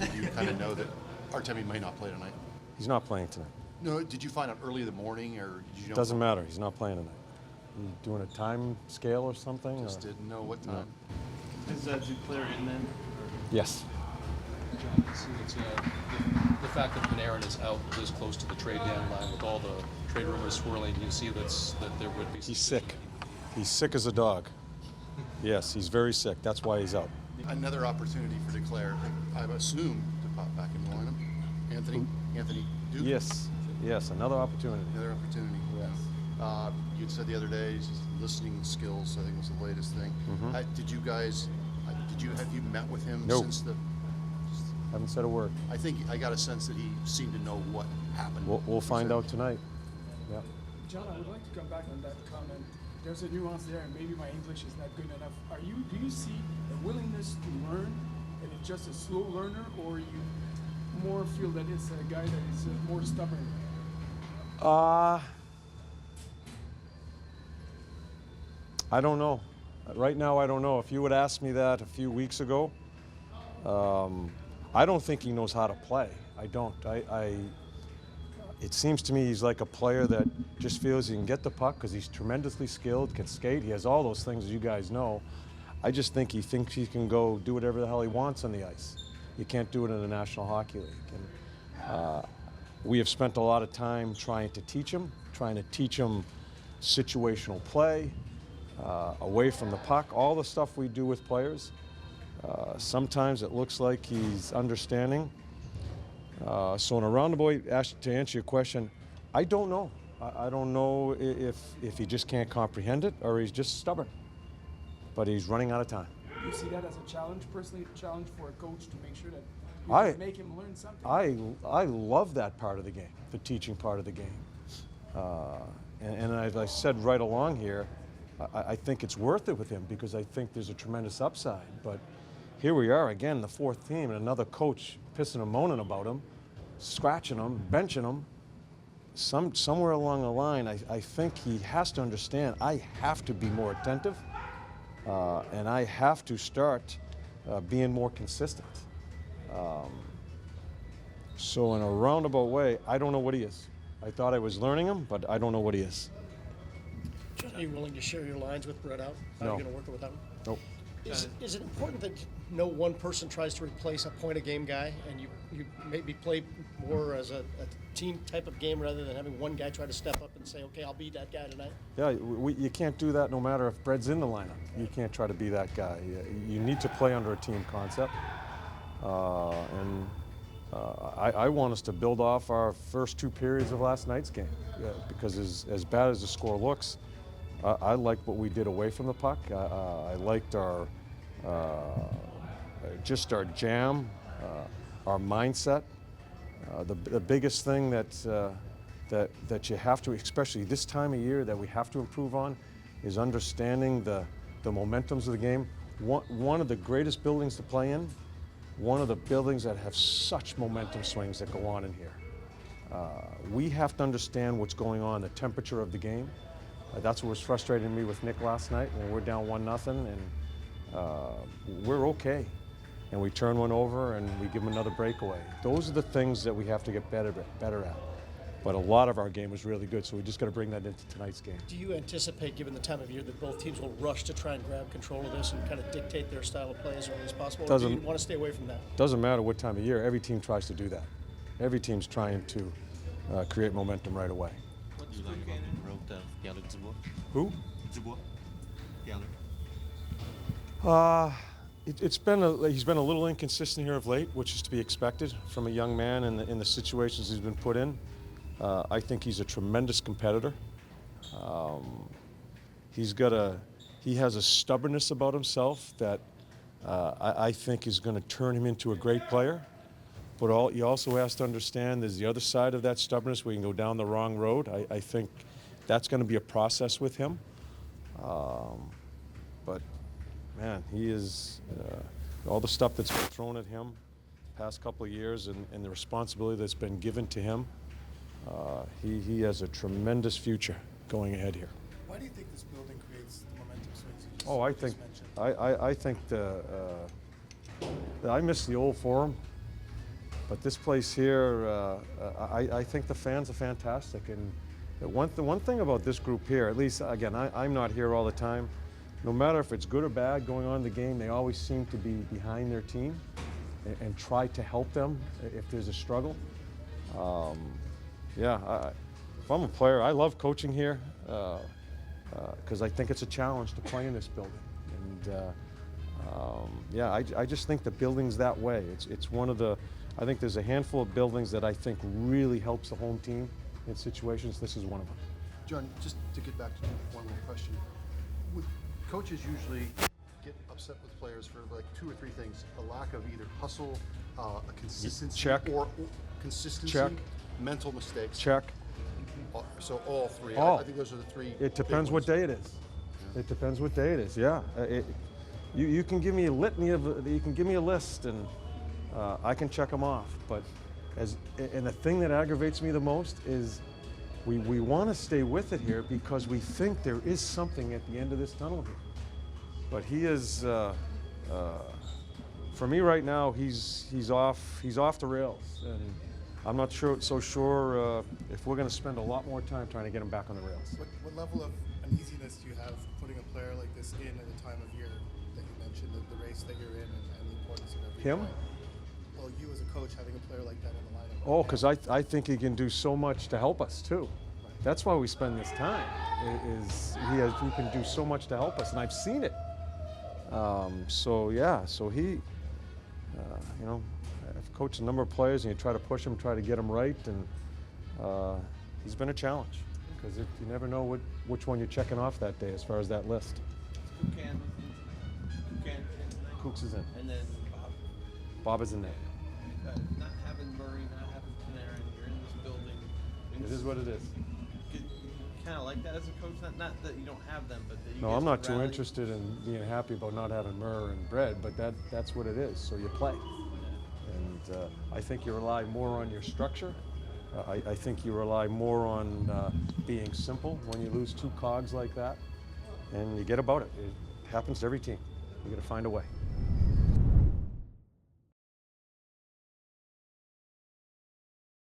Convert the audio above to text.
did you kind of know that Artemi might not play tonight? He's not playing tonight. No, did you find out early in the morning, or did you know? Doesn't matter. He's not playing tonight. You doing a time scale or something? Just didn't know what time. No. Is Duclair in then? Yes. John, it's the fact that Panarin is out this close to the trade deadline with all the trade rumors swirling, you see that there would be... He's sick. He's sick as a dog. Yes, he's very sick. That's why he's out. Another opportunity for Duclair, I assume, to pop back in the lineup. Anthony Duclair. Yes, another opportunity. Another opportunity. Yes. You said the other day, his listening skills, I think, was the latest thing. Mm-hmm. Have you met with him No. since the? Haven't said a word. I think I got a sense that he seemed to know what happened. We'll find out tonight. Yeah. John, I would like to come back on that comment. There's a nuance there, and maybe my English is not good enough. Do you see a willingness to learn, and it's just a slow learner, or you more feel that it's a guy that is more stubborn? I don't know. Right now, I don't know. If you would ask me that a few weeks ago, I don't think he knows how to play. I don't. It seems to me he's like a player that just feels he can get the puck because he's tremendously skilled, can skate. He has all those things, as you guys know. I just think he thinks he can go do whatever the hell he wants on the ice. You can't do it in the National Hockey League. And, we have spent a lot of time trying to teach him situational play, away from the puck, all the stuff we do with players. Sometimes it looks like he's understanding. So in a roundabout way, to answer your question, I don't know. I don't know if he just can't comprehend it or he's just stubborn. But he's running out of time. Do you see that as a challenge, personally, a challenge for a coach to make sure that you can make him learn something? I love that part of the game, the teaching part of the game. And as I said right along here, I think it's worth it with him because I think there's a tremendous upside. But here we are again, the fourth team, and another coach pissing and moaning about him, scratching him, benching him. Somewhere along the line, I think he has to understand I have to be more attentive, and I have to start being more consistent. So in a roundabout way, I don't know what he is. I thought I was learning him, but I don't know what he is. John, are you willing to share your lines with Brett out? How No. are you going to work it without him? Nope. Is it important that no one person tries to replace a point-a-game guy and you maybe play more as a team type of game rather than having one guy try to step up and say, okay, I'll be that guy tonight? Yeah, you can't do that no matter if Brett's in the lineup. You can't try to be that guy. You need to play under a team concept. I want us to build off our first two periods of last night's game because as bad as the score looks, I liked what we did away from the puck. I liked our just our jam, our mindset. The biggest thing that you have to, especially this time of year, that we have to improve on is understanding the momentums of the game. One of the greatest buildings to play in, one of the buildings that have such momentum swings that go on in here. We have to understand what's going on, the temperature of the game. That's what was frustrating me with Nick last night when we're down 1-0 and we're okay. And we turn one over and we give them another breakaway. Those are the things that we have to get better at. But a lot of our game was really good, so we just got to bring that into tonight's game. Do you anticipate, given the time of year, that both teams will rush to try and grab control of this and kind of dictate their style of play as early as possible? Or do you want to stay away from that? Doesn't matter what time of year. Every team tries to do that. Every team's trying to create momentum right away. What do you like about the growth of Gallagher Dubois? Who? Dubois. Gallagher. He's been a little inconsistent here of late, which is to be expected from a young man in the situations he's been put in. I think he's a tremendous competitor. He has a stubbornness about himself that I think is going to turn him into a great player. But you also has to understand there's the other side of that stubbornness where you can go down the wrong road. I think that's going to be a process with him. But man, he is all the stuff that's been thrown at him past couple of years and the responsibility that's been given to him. He has a tremendous future going ahead here. Why do you think this building creates the momentum swings you just, Oh, I think I miss the old Forum. But this place here, I think the fans are fantastic. And the one thing about this group here, at least, again, I'm not here all the time. No matter if it's good or bad going on in the game, they always seem to be behind their team and try to help them if there's a struggle. Yeah, if I'm a player, I love coaching here because I think it's a challenge to play in this building. And yeah, I just think the building's that way. It's one of the, I think there's a handful of buildings that I think really helps the home team in situations. This is one of them. John, just to get back to one more question. Coaches usually get upset with players for like 2 or 3 things: a lack of either hustle, a consistency, Check. or consistency, Check. mental mistakes. Check. So all 3. All. I think those are the 3. It depends what day it is. It depends what day it is. Yeah. You can give me a litany of, you can give me a list, and I can check them off. But and the thing that aggravates me the most is we want to stay with it here because we think there is something at the end of this tunnel here. But he is, for me right now, he's off the rails, and I'm not sure if we're going to spend a lot more time trying to get him back on the rails. What level of uneasiness do you have putting a player like this in at a time of year that you mentioned, the race that you're in and the importance of every Him? point? Well, you as a coach having a player like that in the lineup. Oh, because I think he can do so much to help us too. That's why we spend this time. He can do so much to help us, and I've seen it. So yeah, so he, you know, I've coached a number of players, and you try to push them, try to get them right, and he's been a challenge because you never know which one you're checking off that day as far as that list. Kukan Kooks is in. and then Bob is in there. not having Murray, not having Panarin, you're in this building. It is what it is. Kind of like that as a coach, not that you don't have them, but that you No, guys I'm not can too rally. interested in being happy about not having Murr and Bread, but that's what it is. So you play. And I think you rely more on your structure. I think you rely more on being simple when you lose 2 cogs like that. And you get about it. It happens to every team. You got to find a way.